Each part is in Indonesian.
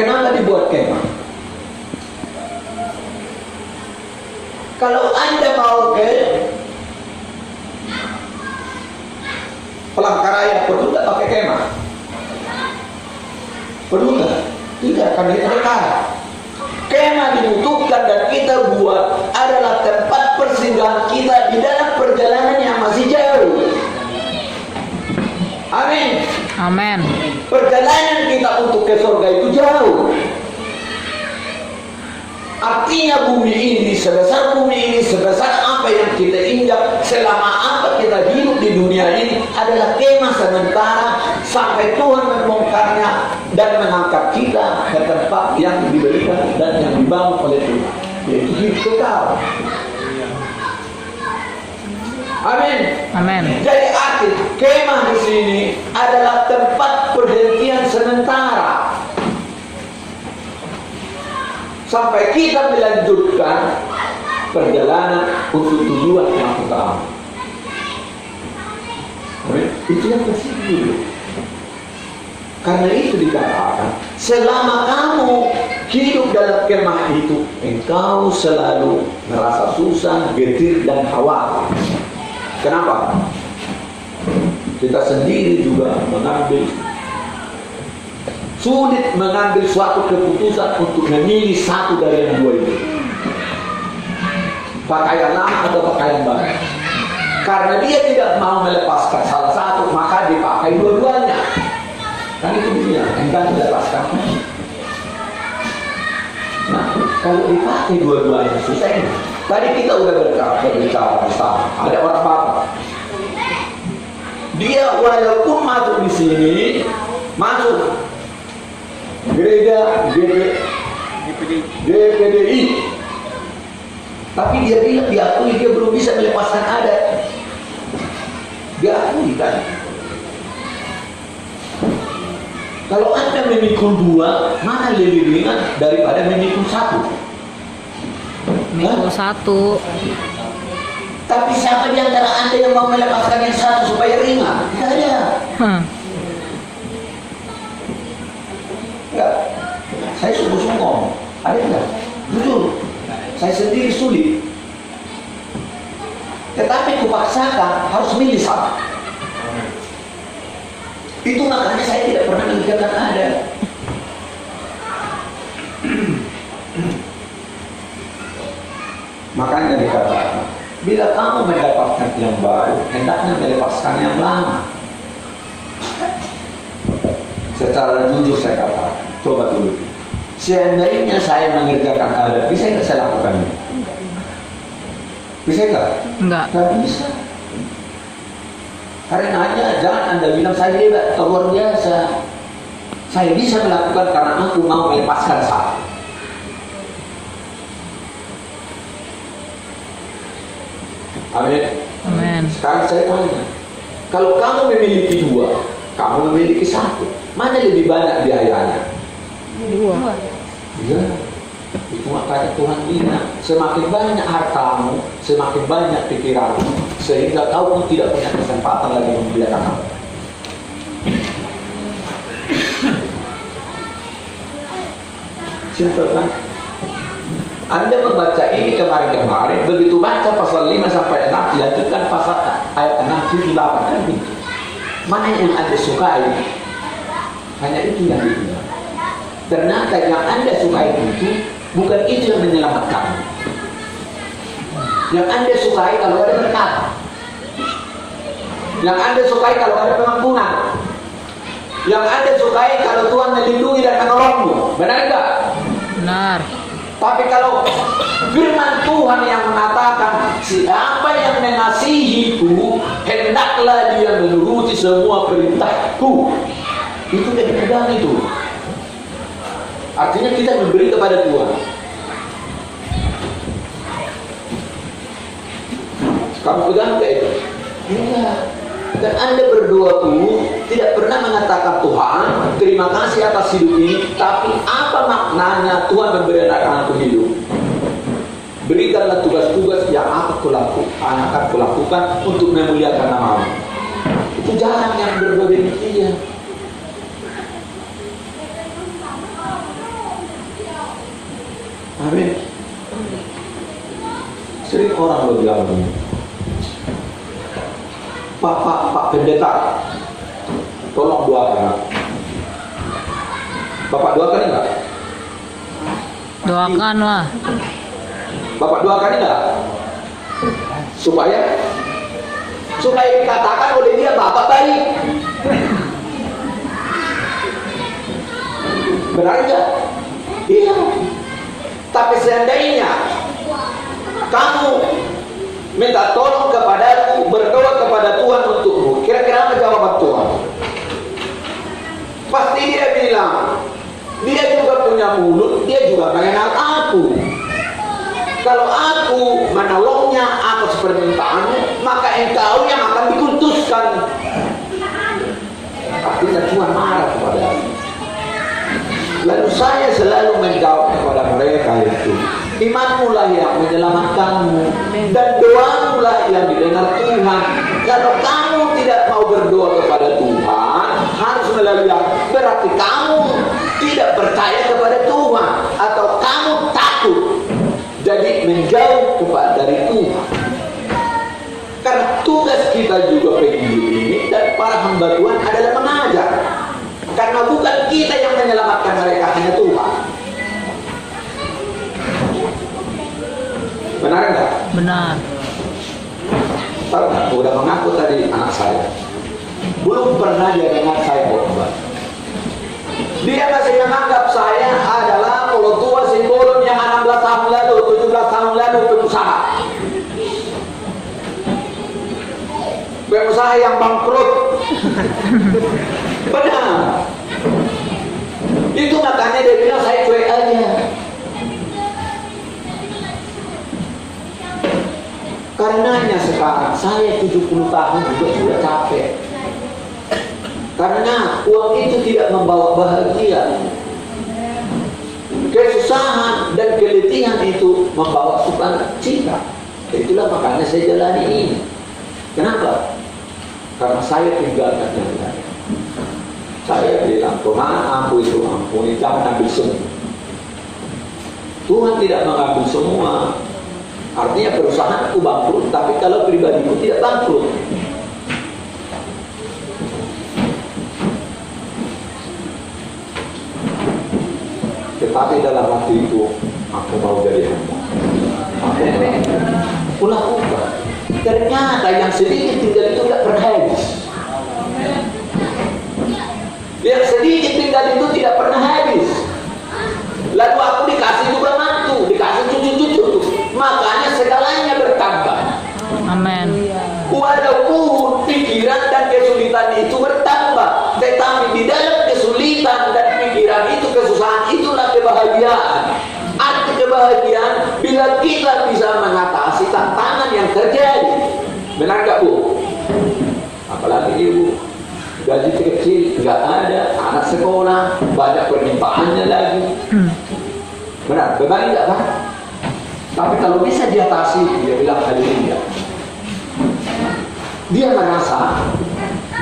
Kenapa dibuat kemah? Kalau Anda mau ke Palangkaraya, perlu nggak pakai kemah? Perlu nggak? Tidak, karena itu dekat. Kemah dibutuhkan dan kita buat adalah tempat persinggahan kita di dalam perjalanan yang masih jauh. Amin. Amin. Perjalanan kita untuk ke surga itu jauh. Artinya bumi ini, sebesar bumi ini, sebesar apa yang kita injak, selama apa kita hidup di dunia ini adalah kemah sementara sampai Tuhan membongkarnya dan mengangkat kita ke tempat yang diberikan dan yang dibangun oleh Tuhan, yaitu hidup kekal. Amin. Amin. Jadi arti kemah di sini adalah tempat perhentian sementara sampai kita melanjutkan perjalanan untuk tujuan yang utama. Itu yang pasti dulu. Karena itu dikatakan, selama kamu hidup dalam kemah itu, engkau selalu merasa susah, getir dan khawatir. Kenapa? Kita sendiri juga sulit mengambil suatu keputusan untuk memilih satu dari yang dua itu, pakaian lama atau pakaian baru. Karena dia tidak mau melepaskan salah satu, maka dipakai dua-duanya. Kan itu dia, enggan melepaskan. Nah, kalau dipakai dua-duanya susah. Tadi kita udah berbicara bersama. Ada orang bapak, dia walaupun masuk di sini, masuk gereja GPDI, tapi dia bilang diakui dia belum bisa melepaskan adat. Diakui kan? Kalau Anda memikul dua, mana lebih ringan daripada memikul satu? Mikul satu. Tapi siapa di antara Anda yang mau melepaskan yang satu supaya ringan? Tidak ada. Enggak. Saya sungguh-sungguh. Ada enggak? Jujur. Saya sendiri sulit. Tetapi kupaksakan harus milih satu. Itu makanya saya tidak pernah mengerjakan ada. Makanya dikatakan, bila kamu mendapatkan yang baru, hendaknya melepaskan yang lama. Secara jujur saya katakan, coba dulu. Seandainya saya mengerjakan adat, bisa nggak saya lakukan? Bisa nggak? Enggak. Nggak bisa. Karena hanya jangan Anda bilang saya hebat, luar biasa. Saya bisa melakukan karena aku mau melepaskan satu. Amin. Amin. Sekarang saya tanya, kalau kamu memiliki dua, kamu memiliki satu, mana lebih banyak biayanya? Dua. Ya, itu makanya Tuhan bilang, semakin banyak hartamu, semakin banyak pikiranmu, sehingga kau pun tidak punya kesempatan lagi memuliakan aku. Simpel kan? Anda membaca ini kemarin-kemarin, begitu baca pasal 5 sampai 6, dilanjutkan pasal ayat 6, 7, 8 kan gitu. Mana yang Anda sukai? Hanya itu yang dibilang. Ternyata yang Anda sukai itu bukan itu yang menyelamatkan. Yang Anda sukai kalau ada berkat. Yang Anda sukai kalau ada pengampunan. Yang Anda sukai kalau Tuhan melindungi dan menolongmu. Benar enggak? Benar. Tapi kalau firman Tuhan yang mengatakan siapa yang mengasihiku hendaklah dia menuruti semua perintahku, itu yang dipegang itu. Artinya kita memberi kepada Tuhan. Kamu pegang kayak itu? Iya. Dan Anda berdua pun tidak pernah mengatakan Tuhan terima kasih atas hidup ini, tapi apa maknanya Tuhan memberi anak-anakku hidup? Berikanlah tugas-tugas yang akan kulakukan untuk memuliakan namamu. Itu jalan yang berbeda demikian. Amin. Sering orang bilang begini, Pak Pendeta, tolong doakan. Bapak doakan enggak? Doakanlah. Bapak doakan enggak? Supaya dikatakan oleh dia Bapak baik. Benar enggak? Iya. Tapi seandainya kamu minta tolong kepadaku, berdoa kepada Tuhan untukmu, kira-kira apa jawaban Tuhan? Pasti dia bilang, dia juga punya mulut, dia juga mengenal aku. Kalau aku menolongnya atas permintaanmu, maka engkau yang akan dikultuskan. Artinya Tuhan marah kepada aku. Lalu saya selalu menjawab kepada mereka itu, imanmu lah yang menyelamatkanmu dan doamu lah yang didengar Tuhan. Kalau kamu tidak mau berdoa kepada Tuhan, harus melalui aku, berarti kamu tidak percaya kepada Tuhan atau kamu takut, jadi menjauh dari Tuhan. Karena tugas kita juga penginjil ini dan para hamba Tuhan adalah mengajar. Karena bukan kita yang menyelamatkan mereka, hanya Tuhan. Benar enggak? Benar. Tahu nggak? Udah mengaku tadi anak saya, belum pernah dia dengar saya khotbah. Dia masih menganggap saya adalah kalau tua simbolon yang 16 tahun lalu, 17 tahun lalu pengusaha. Pengusaha yang bangkrut. Benar. Itu makanya dia bilang saya cuek aja. Karenanya sekarang saya 70 tahun juga sudah capek. Karena uang itu tidak membawa bahagia. Kesusahan dan keletihan itu membawa sukacita. Itulah makanya saya jalani ini. Kenapa? Karena saya tinggalkan yang lain. Saya bilang, Tuhan ampuni, jangan ambil semua. Tuhan tidak mengambil semua. Artinya perusahaanku bangkrut, tapi kalau pribadiku tidak bangkrut. Tetapi dalam hati itu, aku mau jadi hamba. Aku lakukan. Ternyata yang sedikit tinggal itu tidak pernah habis. Yang sedikit tinggal itu tidak pernah habis. Lalu aku dikasih juga mantu, dikasih cucu-cucu, makanya segalanya bertambah. Amin. Walaupun pikiran dan kesulitan itu bertambah, tetapi di dalam kesulitan dan pikiran itu, kesusahan itulah kebahagiaan. Arti kebahagiaan bila kita bisa mengatasi tantangan yang terjadi. Benar gak Bu? Apalagi Ibu, gaji kecil nggak ada, anak sekolah banyak permintaannya lagi. Benar, beban nggak Pak? Tapi kalau bisa diatasi, dia bilang haleluya. Dia merasa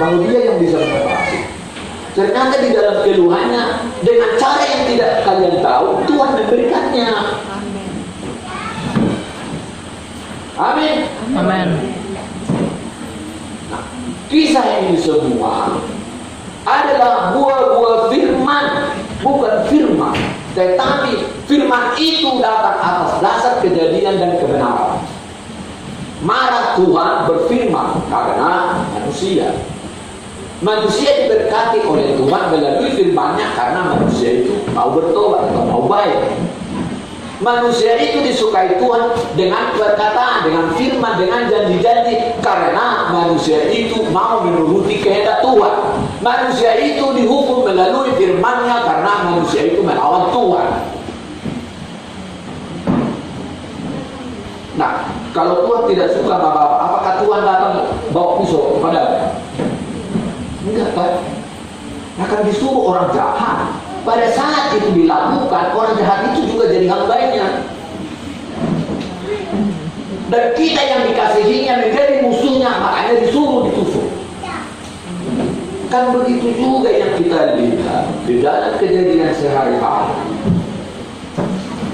bahwa dia yang bisa mengatasi. Ternyata di dalam keluhannya, dengan cara yang tidak kalian tahu, Tuhan memberikannya. Amin. Amin. Nah, kisah ini semua adalah buah-buah firman, bukan firman, tetapi firman itu datang atas dasar kejadian dan kebenaran. Marah Tuhan berfirman karena manusia. Manusia diberkati oleh Tuhan melalui firman-Nya karena manusia itu mau bertobat atau mau baik. Manusia itu disukai Tuhan dengan perkataan, dengan firman, dengan janji-janji karena manusia itu mau menuruti kehendak Tuhan. Manusia itu dihukum melalui firman-Nya karena manusia itu melawan Tuhan. Nah, kalau Tuhan tidak suka Bapak, apakah Tuhan datang bawa pisau kepada? Enggak kan? Akan disuruh orang jahat. Pada saat itu dilakukan, orang jahat itu juga jadi hambanya. Dan kita yang dikasihinya menjadi musuhnya, makanya disuruh ditusuk. Kan begitu juga yang kita lihat di dalam kejadian sehari-hari.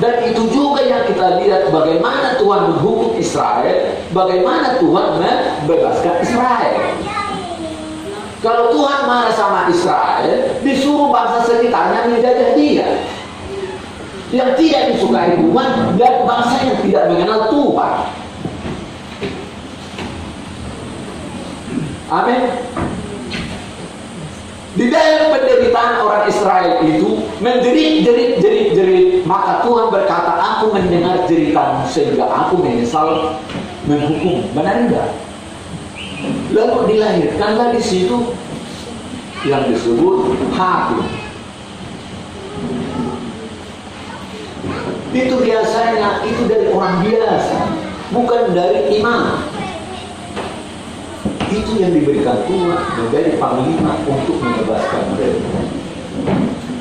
Dan itu juga yang kita lihat bagaimana Tuhan menghukum Israel, bagaimana Tuhan membebaskan Israel. Kalau Tuhan marah sama Israel, disuruh bangsa sekitarnya menjajah dia. Yang tidak disukai Tuhan dan bangsa yang tidak mengenal Tuhan. Amin. Di dalam penderitaan orang Israel itu menjerit, maka Tuhan berkata, aku mendengar jeritanmu sehingga aku menyesal menghukum. Benar enggak? Lalu dilahirkanlah di situ yang disebut hakim. Itu biasanya itu dari orang biasa, bukan dari imam. Itu yang diberikan Tuhan menjadi panglima untuk membebaskan mereka.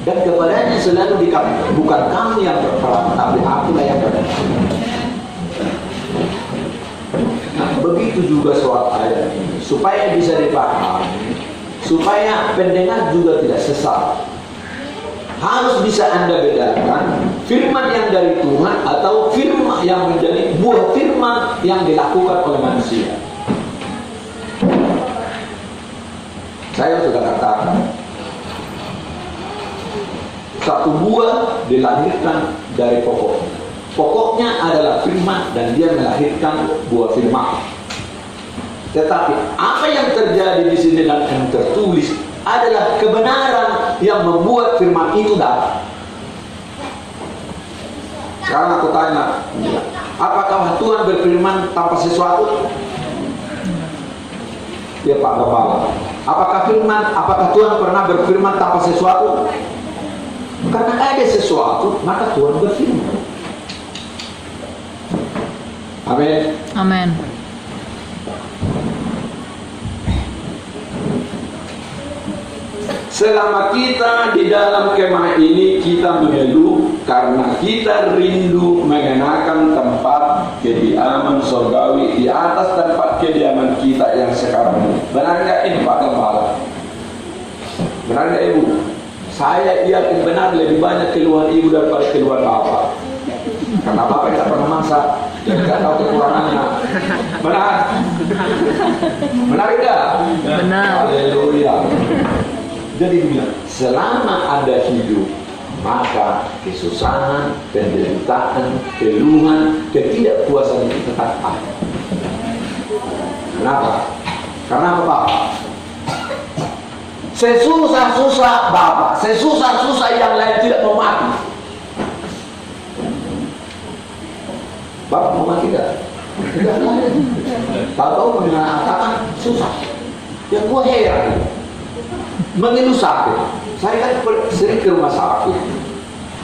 Dan kepadanya selalu dikatakan, bukan kamu yang berperang, tapi akulah yang berperang. Nah, begitu juga soal ayat ini, supaya bisa dipahami, supaya pendengar juga tidak sesat. Harus bisa Anda bedakan firman yang dari Tuhan atau firman yang menjadi buah firman yang dilakukan oleh manusia. Saya sudah katakan, satu buah dilahirkan dari pokok. Pokoknya adalah firman dan dia melahirkan buah firman. Tetapi apa yang terjadi di sini dan yang tertulis adalah kebenaran yang membuat firman itu datang. Sekarang aku tanya, apakah Tuhan berfirman tanpa sesuatu? Ya Pak Gembala, apakah Tuhan pernah berfirman tanpa sesuatu? Karena ada sesuatu, maka Tuhan berfirman. Amin. Amin. Selama kita di dalam kemah ini, kita mengeluh karena kita rindu mengenakan tempat kediaman surgawi di atas tempat kediaman kita yang sekarang ini. Benar nggak ini Pak Gembala? Benar nggak Ibu? Saya yakin benar lebih banyak keluhan Ibu daripada keluhan Bapak. Karena Bapak tidak pernah masak, jadi nggak tahu kekurangannya. Benar? Benar nggak? Benar. Haleluya. Jadi bilang, selama Anda hidup, maka kesusahan, penderitaan, keluhan, ketidakpuasan itu tetap ada. Kenapa? Karena apa Bapak? Sesusah-susah Bapak, sesusah-susah yang lain tidak mau mati. Bapak mau mati tidak? Tidak lain. Tahu-tahu mengatakan susah. Yang gua heran, mengeluh sakit. Saya kan sering ke rumah sakit.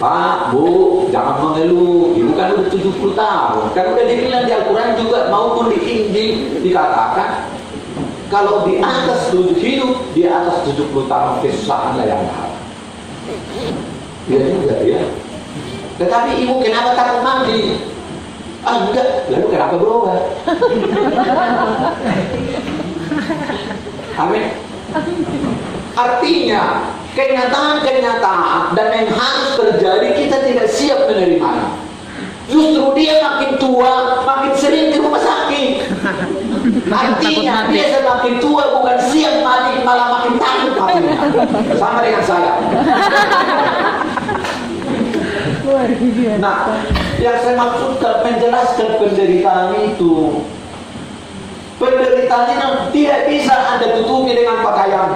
Pak, Bu, jangan mengeluh. Ibu kan udah 70 tahun. Kan udah dibilang di Al-Quran juga maupun di Injil dikatakan kalau di atas hidup di atas 70 tahun kesusahan lah yang ada. Iya juga ya. Tetapi ibu kenapa takut mati? Ah enggak, lalu kenapa berobat? Amin. Artinya kenyataan-kenyataan dan yang harus terjadi kita tidak siap menerimanya. Justru dia makin tua, makin sering ke rumah sakit. Artinya dia semakin tua bukan siap mati, malah makin takut matinya. Sama dengan saya. Nah, yang saya maksudkan menjelaskan penderitaan itu. Penderitaan ini tidak bisa Anda tutupi dengan pakaian.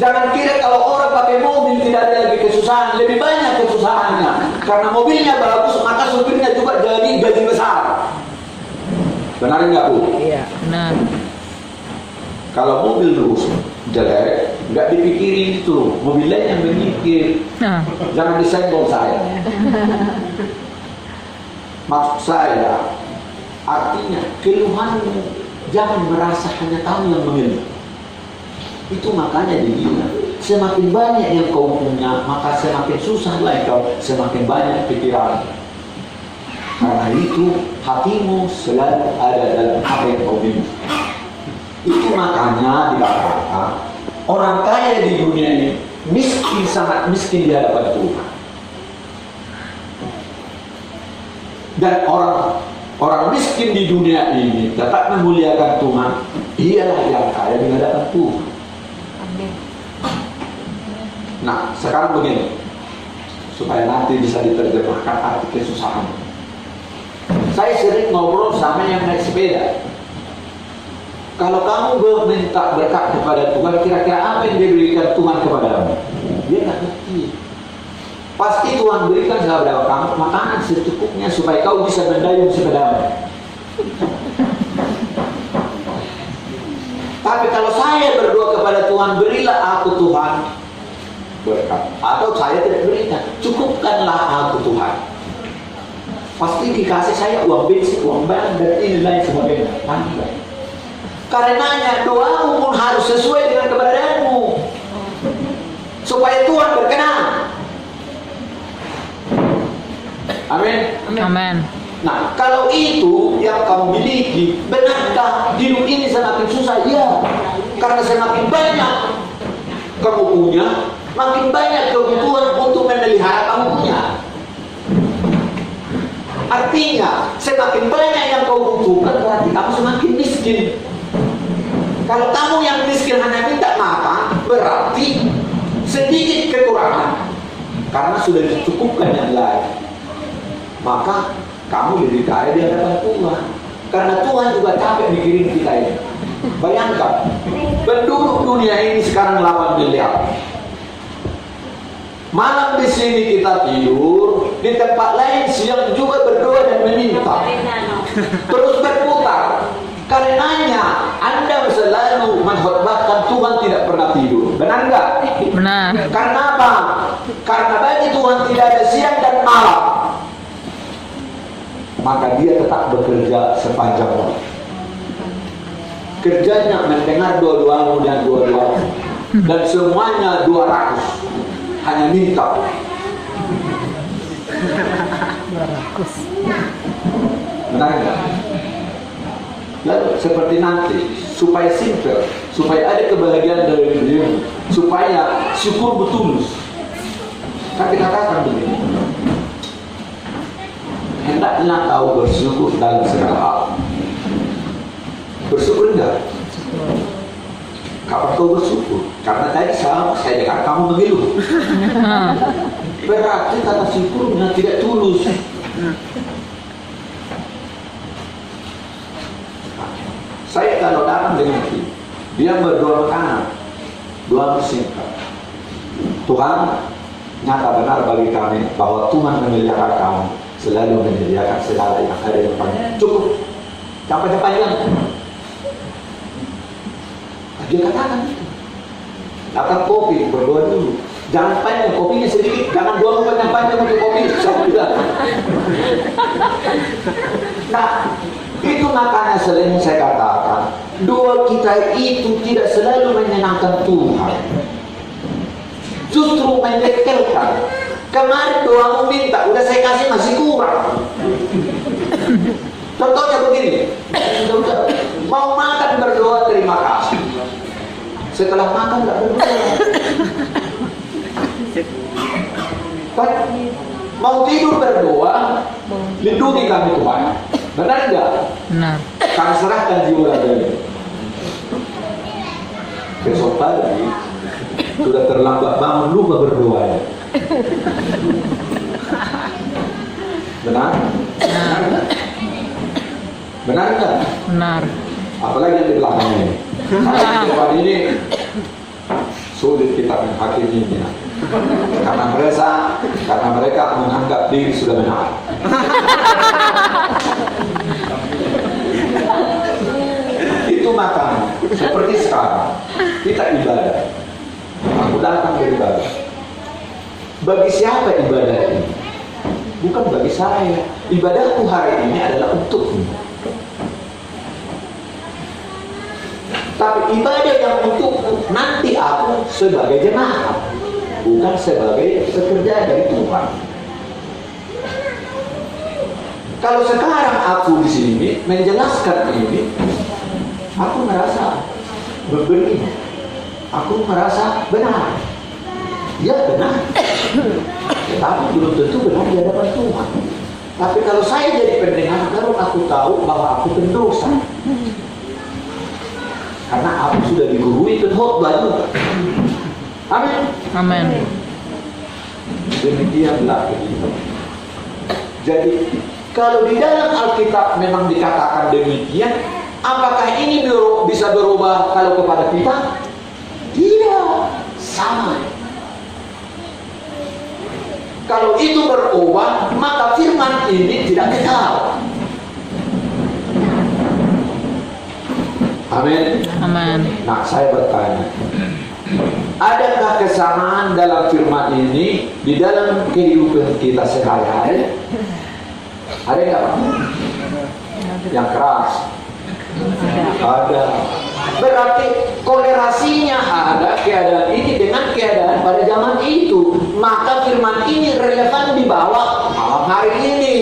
Jangan kira kalau orang pakai mobil tidak ada lagi kesusahan, lebih banyak kesusahannya. Karena mobilnya bagus, maka supirnya juga jadi gaji besar. Benar nggak Bu? Iya, benar. Kalau mobil rusak, jelek, nggak dipikirin itu. Mobil lain yang berpikir. Nah, Jangan disenggol saya. Maksud saya, artinya keluhanmu jangan merasa hanya kamu yang mengeluh. Itu makanya dibilang semakin banyak yang kau punya, maka semakin susahlah kau, semakin banyak pikiran. Karena itu hatimu selalu ada dalam apa yang kau miliki. Itu makanya dikatakan orang kaya di dunia ini miskin, sangat miskin di hadapan Tuhan. Dan orang miskin di dunia ini dapat memuliakan Tuhan, ialah yang kaya di hadapan Tuhan. Nah, sekarang begini, supaya nanti bisa diterjemahkan arti kesusahan. Saya sering ngobrol sama yang naik sepeda. Kalau kamu minta berkat kepada Tuhan, kira-kira apa yang diberikan Tuhan kepadamu? Dia nggak ngerti. Pasti Tuhan berikan kepada kamu makanan secukupnya supaya kau bisa mendayung sepedamu. Tapi kalau saya berdoa kepada Tuhan, berilah aku Tuhan berkat, atau saya tidak berikan, cukupkanlah aku Tuhan, pasti dikasih saya uang bensin, uang barang, dan ini lain sebagainya. Karenanya doamu pun harus sesuai dengan keberadaanmu, supaya Tuhan berkenan. Amin. Amin. Nah, kalau itu yang kamu miliki, benarkah hidup ini semakin susah? Ya, karena semakin banyak kamu punya, makin banyak kebutuhan untuk memelihara kamu punya. Artinya, semakin banyak yang kau butuhkan, berarti kamu semakin miskin. Kalau kamu yang miskin hanya minta makan, berarti sedikit kekurangan, karena sudah dicukupkan yang lain. Maka kamu lebih kaya di hadapan Tuhan, karena Tuhan juga capek mikirin kita ini. Bayangkan, penduduk dunia ini sekarang 8 miliar. Malam di sini kita tidur, di tempat lain siang juga berdoa dan meminta, terus berputar. Karenanya Anda selalu mengkhotbahkan Tuhan tidak pernah tidur. Benar nggak? Benar. Karena apa? Karena bagi Tuhan tidak ada siang dan malam. Maka dia tetap bekerja sepanjang waktu. Kerjanya mendengar doa-doamu dan doa-doamu, dan semuanya 200. Hanya minta. 200. Benar nggak? Lalu seperti nanti, supaya simple, supaya ada kebahagiaan dari dirimu, supaya syukur bertulus. Tapi katakan begini, hendaknya kau bersyukur dalam segala hal. Bersyukur enggak? Kapan kau bersyukur? Karena tadi saya dengar kamu mengeluh. Berarti kata syukurnya tidak tulus. Saya kalau datang dengan dia berdoa makanan, doa singkat. Tuhan, nyata benar bagi kami bahwa Tuhan memelihara kami, selalu menyediakan segala yang ada di depannya. Cukup, sampai sepanjang. Dia katakan itu. Datang kopi, berdoa dulu. Jangan panjang, kopinya sedikit. Jangan doa panjang-panjang untuk kopi. Saya bilang. Nah, itu makanya sering saya katakan, doa kita itu tidak selalu menyenangkan Tuhan, justru menyekelkan. Kemarin doamu minta, udah saya kasih masih kurang. Contohnya begini, mau makan berdoa terima kasih, setelah makan nggak berdoa. Mau tidur berdoa, lindungi kami Tuhan. Benar enggak? Benar. Kami serahkan jiwa raga. Besok pagi sudah terlambat bangun, lupa berdoa ya. Benar? Benar. Benar enggak? Benar. Apalagi yang di belakang ini. Karena di depan ini sulit kita menghakiminya. Karena mereka menganggap diri sudah benar. Itu makanya seperti sekarang kita ibadah. Aku datang beribadah. Bagi siapa ibadah ini? Bukan bagi saya. Ibadahku hari ini adalah untukmu. Tapi ibadah yang untukmu nanti aku sebagai jemaat, bukan sebagai pekerja dari Tuhan. Kalau sekarang aku di sini menjelaskan ini, aku merasa berbeda. Aku merasa benar. Ya benar. Tetapi belum tentu benar di hadapan Tuhan. Tapi kalau saya jadi pendengar, baru aku tahu bahwa aku pendosa. Karena aku sudah digurui khotbah juga. Amin. Amen. Demikianlah begitu. Jadi kalau di dalam Alkitab memang dikatakan demikian, apakah ini bisa berubah kalau kepada kita? Tidak, sama. Kalau itu berubah, maka firman ini tidak kekal. Amin. Amen. Nah, saya bertanya, adakah kesamaan dalam firman ini di dalam kehidupan kita sehari-hari? Ada nggak, Pak? Yang keras? Ada. Berarti kolerasinya ada keadaan ini dengan keadaan pada zaman itu. Maka firman ini relevan dibawa malam hari ini.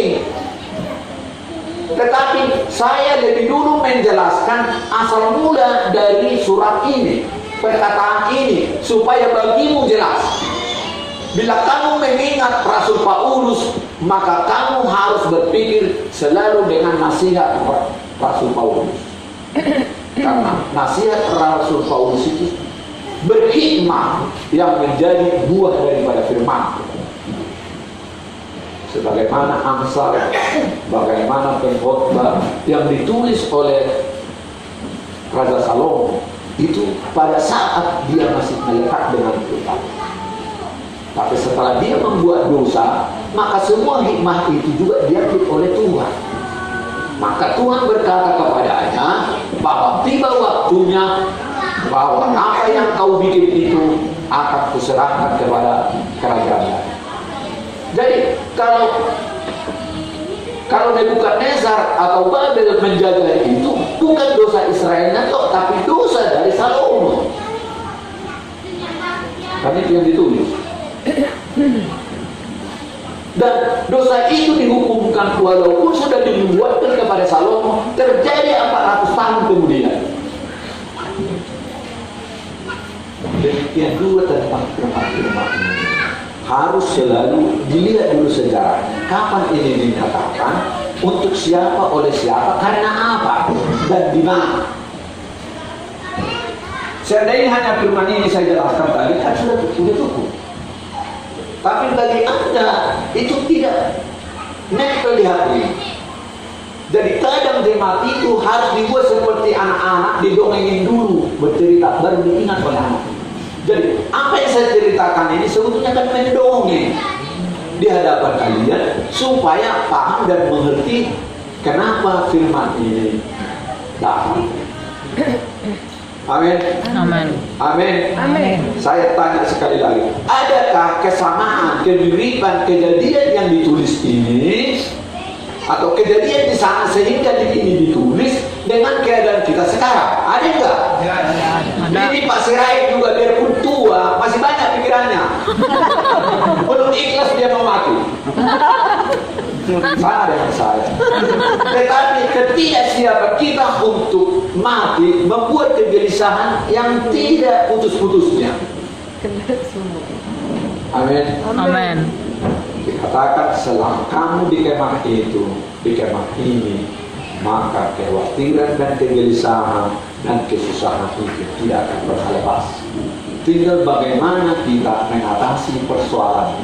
Tetapi saya lebih dulu menjelaskan asal mula dari surat ini, perkataan ini, supaya bagimu jelas. Bila kamu mengingat Rasul Paulus, maka kamu harus berpikir selalu dengan nasihat Rasul Paulus. Karena nasihat Rasul Paulus itu berhikmah yang menjadi buah daripada firman. Sebagaimana Amsal, bagaimana pengkhotbah yang ditulis oleh Raja Salomo itu pada saat dia masih melekat dengan Tuhan. Tapi setelah dia membuat dosa, maka semua hikmah itu juga diambil oleh Tuhan. Maka Tuhan berkata kepadanya bahwa tiba waktunya bahwa apa yang kau bikin itu akan kuserahkan kepada kerajaan. Jadi kalau Nebukadnezar atau Babel menjaga itu bukan dosa Israelnya toh, tapi dosa dari Salomo. Kan itu yang ditulis. Dan dosa itu dihukumkan walaupun sudah dibuatkan kepada Salomo, terjadi 400 tahun kemudian. Demikian juga tentang firman ini. Harus selalu dilihat dulu sejarah. Kapan ini dinyatakan, untuk siapa, oleh siapa, karena apa, dan di mana. Seandainya hanya firman ini saya jelaskan tadi, kan sudah cukup. Tapi bagi Anda itu tidak nempel di hati. Jadi kadang jemaat itu harus dibuat seperti anak-anak, didongengin dulu, bercerita, baru diingat oleh anak. Jadi apa yang saya ceritakan ini sebetulnya kan mendongeng di hadapan kalian supaya paham dan mengerti kenapa firman ini datang. Amin. Amen. Amin. Amin. Saya tanya sekali lagi, adakah kesamaan, kemiripan kejadian yang ditulis ini atau kejadian di sana sehingga ini ditulis dengan keadaan kita sekarang? Ada enggak? Ada. Ini Pak Sirait juga biarpun tua masih banyak pikirannya. Belum ikhlas dia mau mati. Sama dengan saya. Tetapi ketidaksiapan kita untuk mati membuat kegelisahan yang tidak putus-putusnya. Amin. Amen. Dikatakan selama kamu di kemah itu, di kemah ini, maka kekhawatiran dan kegelisahan dan kesusahan itu tidak akan pernah lepas. Tinggal bagaimana kita mengatasi persoalan.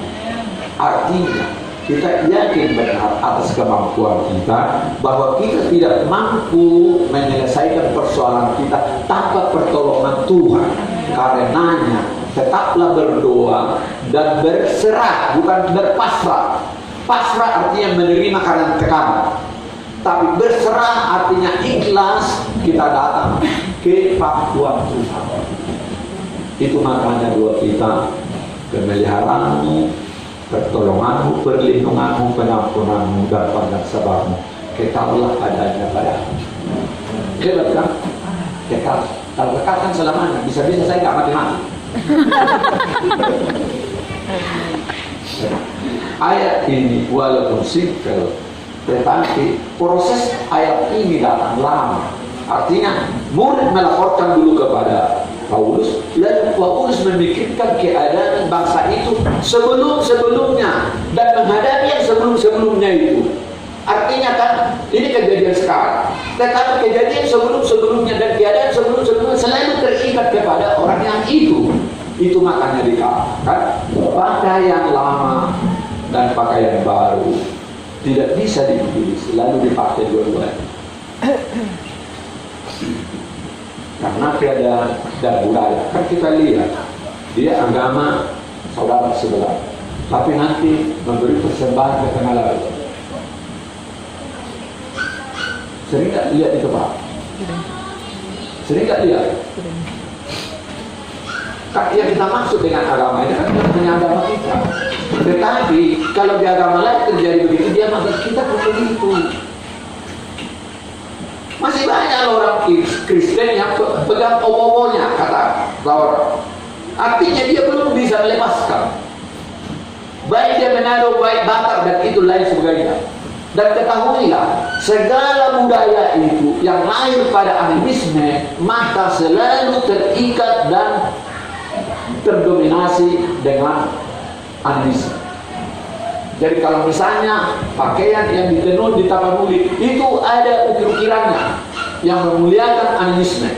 Artinya kita yakin benar atas kemampuan kita bahwa kita tidak mampu menyelesaikan persoalan kita tanpa pertolongan Tuhan. Karenanya tetaplah berdoa dan berserah, bukan berpasrah. Pasrah artinya menerima karena tekanan, tapi berserah artinya ikhlas kita datang ke pangkuan Tuhan. Itu makanya doa kita, pemeliharaanmu, pertolonganmu, perlindunganmu, penampunanmu, dan pandang sabarmu kekal adanya padamu. Hebat kan? Kekal. Kalau kekal kan selamanya. Bisa-bisa saya nggak mati-mati. Ayat ini walaupun simpel, tetapi proses ayat ini datang lama. Artinya murid melaporkan dulu kepada Paulus, lalu Paulus memikirkan keadaan bangsa itu sebelum-sebelumnya dan menghadapi yang sebelum-sebelumnya itu. Artinya kan, ini kejadian sekarang. Tetapi kejadian sebelum-sebelumnya dan keadaan sebelum-sebelumnya selalu terikat kepada orang yang itu. Itu makanya dikatakan pakaian lama dan pakaian baru tidak bisa dipilih, selalu dipakai dua-duanya. Karena keadaan dan budaya. Kan kita lihat, dia agama saudara sebelah, tapi nanti memberi persembahan ke tengah laut. Sering tak lihat itu Pak? Sering tak lihat? Yang kita maksud dengan agama ini kan hanya agama kita. Tetapi kalau di agama lain terjadi begitu, dia maksud kita begitu. Masih banyak orang Kristen yang pegang obo-obonya, kata Laura. Artinya dia belum bisa melepaskan. Baik dia menaruh, baik bakar, dan itu lain sebagainya. Dan ketahuilah, segala budaya itu yang lahir pada animisme, maka selalu terikat dan terdominasi dengan animisme. Jadi kalau misalnya pakaian yang ditenun di Tapanuli itu ada ukir-ukirannya yang memuliakan animisme.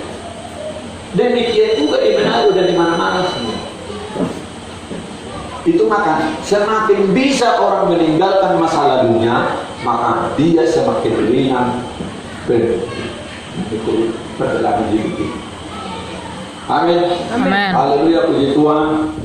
Demikian juga di Manado dan di mana-mana semua. Itu maka semakin bisa orang meninggalkan masa lalunya, maka dia semakin ringan perjalanan hidup. Amin. Amin. Haleluya, puji Tuhan.